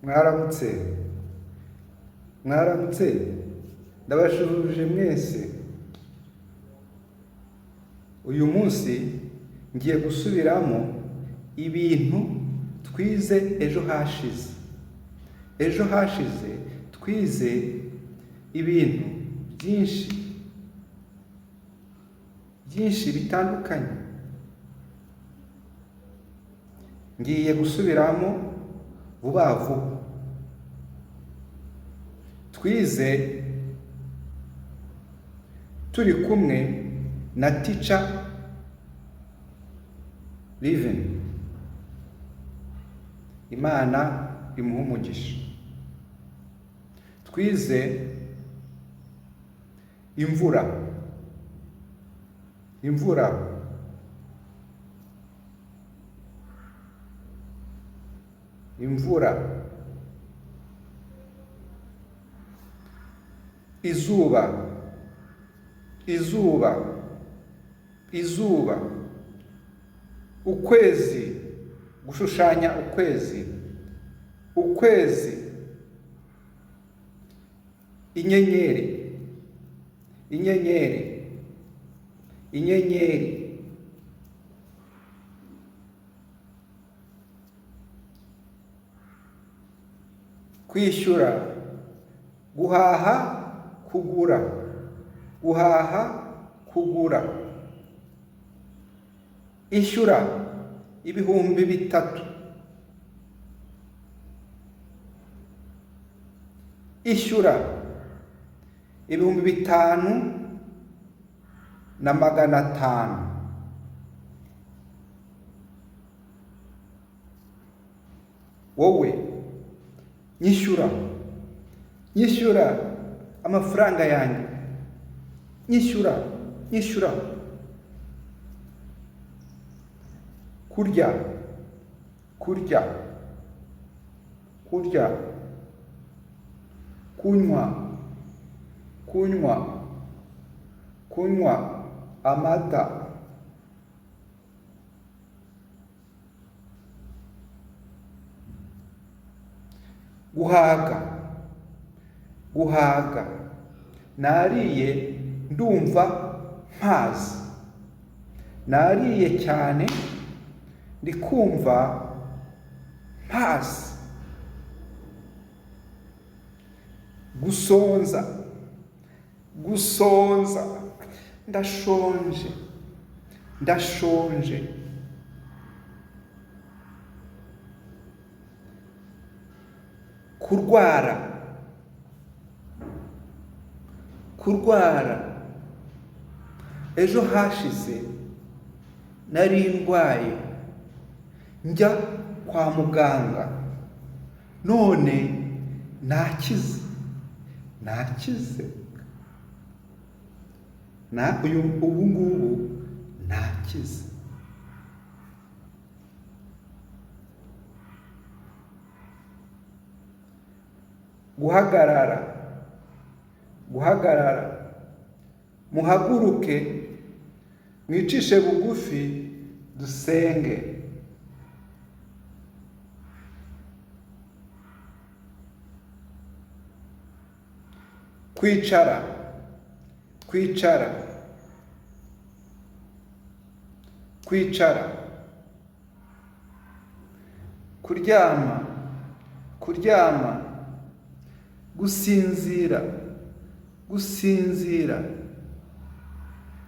Mwaramutse, ndabashubuje mwese. Uyu munsi ngiye gusubiramo ibintu twize ejo hashize. Ejo hashize twize ibintu byinshi bitandukanye. Ngiye gusubiramo vuba vuba. Twize turi kumwe na teacher Living. Imana imuhe umugisha. Twize imvura. Izuba. Ukwezi, gushushanya ukwezi. Inyenyeri. Kwishyura, guhaha, kugura. Ishyura ibihumbi 3. Ishyura ibihumbi 5,500. Wowe nyishyura amafaranga yanjye. Nyishyura. Kurya. Kunywa amata. Guhaga. Nariye ndumva mpazi. Nariye cyane ndikumva mpazi. Gusonza. Ndashonje. Kurwara. Ejo hashize nari ndwaye njya kwa muganga, none nakize. Ubu ngubu nakize. Guhagarara. Muhaguruke, mwicishe bugufi, dusenge. Kwicara. Kuryama. Gusinzira.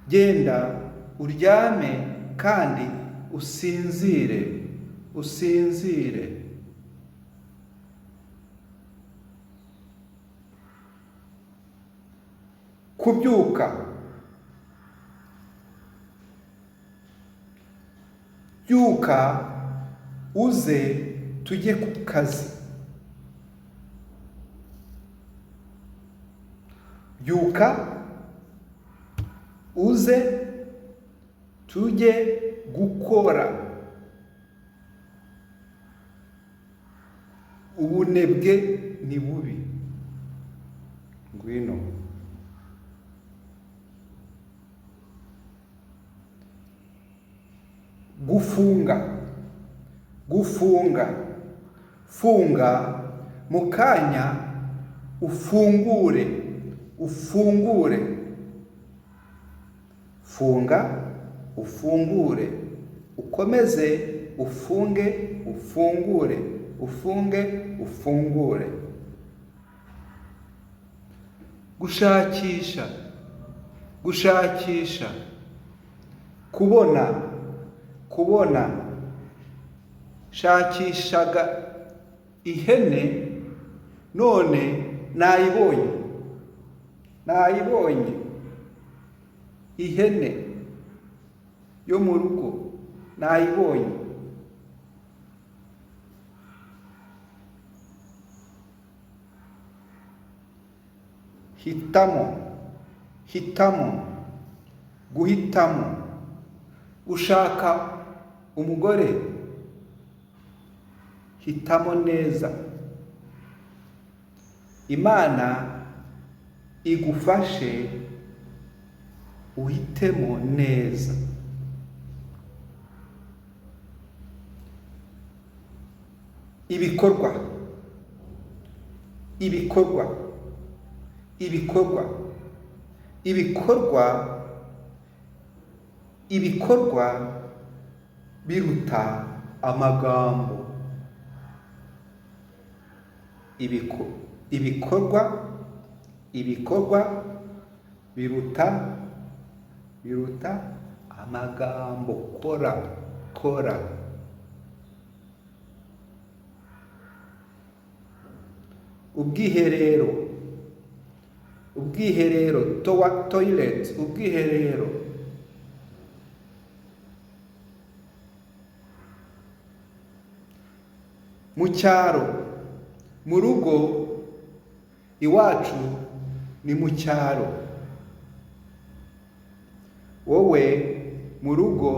Genda uryame kandi usinzire. Kubyuka. Byuka uze tujye ku kazi. Byuka uze tujye gukora. Ubunebwe ni bubi. Ngwino. Gufunga. Funga mu kanya ufungure, ufungure. Funga, ufungure. Ukomeze, ufunge, ufungure. Ufunge, ufungure. Gushakisha, gushakisha. Kubona, kubona. Shakishaga ihene, none nayibonye, nayibonye. Ihene yo mu rugo nayibonye. Hitamo, hitamo. Guhitamo. Ushaka umugore, hitamo neza. Imana igufashe uhitemo neza. Ibikorwa, ibikorwa, ibikorwa, ibikorwa, ibikorwa biruta amagambo. Ibikorwa, ibikorwa biruta amagambo. Kora, kora. Ubwiherero, ubwiherero, toilet, ubwiherero. Mu cyaro, mu rugo iwacu ni mu cyaro. Wowe mu rugo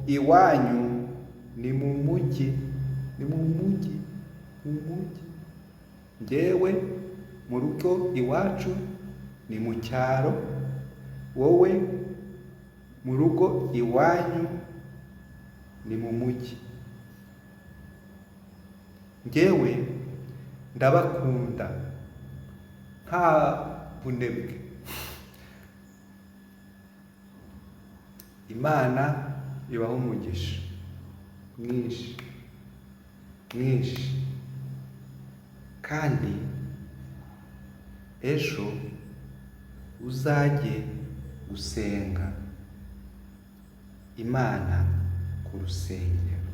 iwanyu ni mu mujyi, ni mu mujyi, mu mujyi. Njyewe mu rugo iwacu ni mu cyaro. Wowe mu rugo iwanyu ni mu mujyi. Njyewe ndabakunda nta bunebwe. Imana ibaho umugisha mwinshi, mwinshi. Kandi ejo uzajye gusenga Imana ku rusengero.